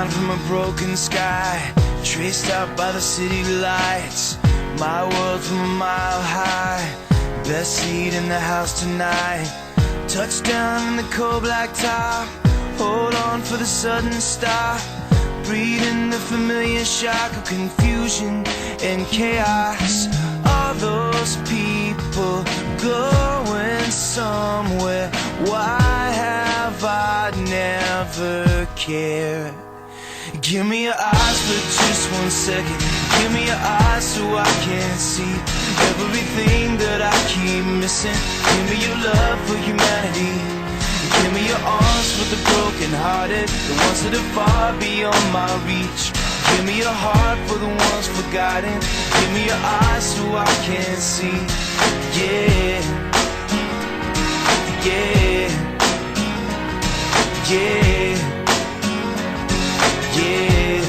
shine from a broken sky, traced out by the city lights. My world from a mile high, best seat in the house tonight. Touchdown in the cold black top, hold on for the sudden stop. Breathing the familiar shock of confusion and chaos. All those people going somewhere, why have I never cared? Give me your eyes for just 1 second. Give me your eyes so I can see everything that I keep missing. Give me your love for humanity. Give me your arms for the broken hearted, the ones that are far beyond my reach. Give me your heart for the ones forgotten. Give me your eyes so I can see. Yeah, yeah, yeah, yeah.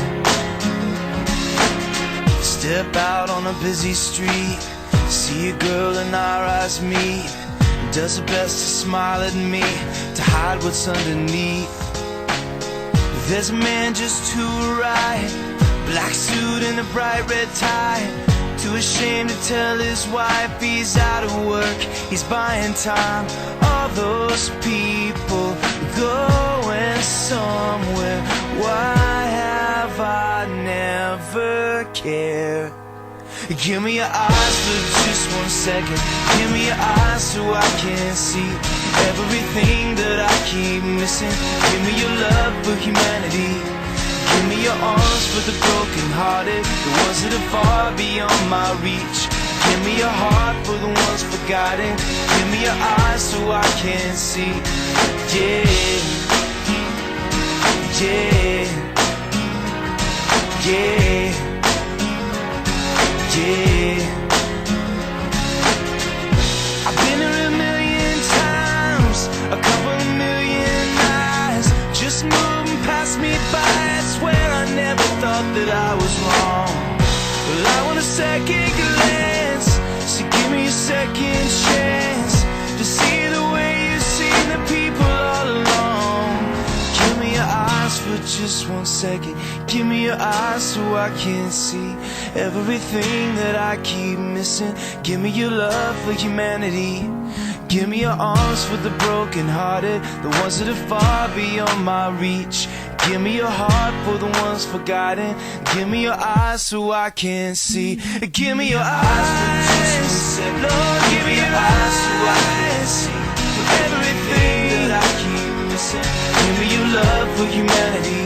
Step out on a busy street, see a girl and our eyes meet. Does her best to smile at me, to hide what's underneath. There's a man just to her right, black suit and a bright red tie. Too ashamed to tell his wife he's out of work, he's buying time. All those people going somewhere, why have I never cared? Give me your eyes for just 1 second. Give me your eyes so I can see everything that I keep missing. Give me your love for humanity. Give me your arms for the broken hearted, the ones that are far beyond my reach. Give me your heart for the ones forgotten. Give me your eyes so I can see. Yeah, yeah, yeah, yeah. I've been here a million times, a couple of million eyes just moving past me by. I swear I never thought that I was wrong. Well, I want a second glance, so give me a second chance to see the way you've seen the people all along. Give me your eyes for just 1 second. Give me your eyes so I can see everything that I keep missing. Give me your love for humanity. Give me your arms for the broken hearted, the ones that are far beyond my reach. Give me your heart for the ones forgotten. Give me your eyes so I can see. Give me your eyes for just 1 second. Lord, give me your eyes so I can see everything that I keep missing. Give me your love for humanity.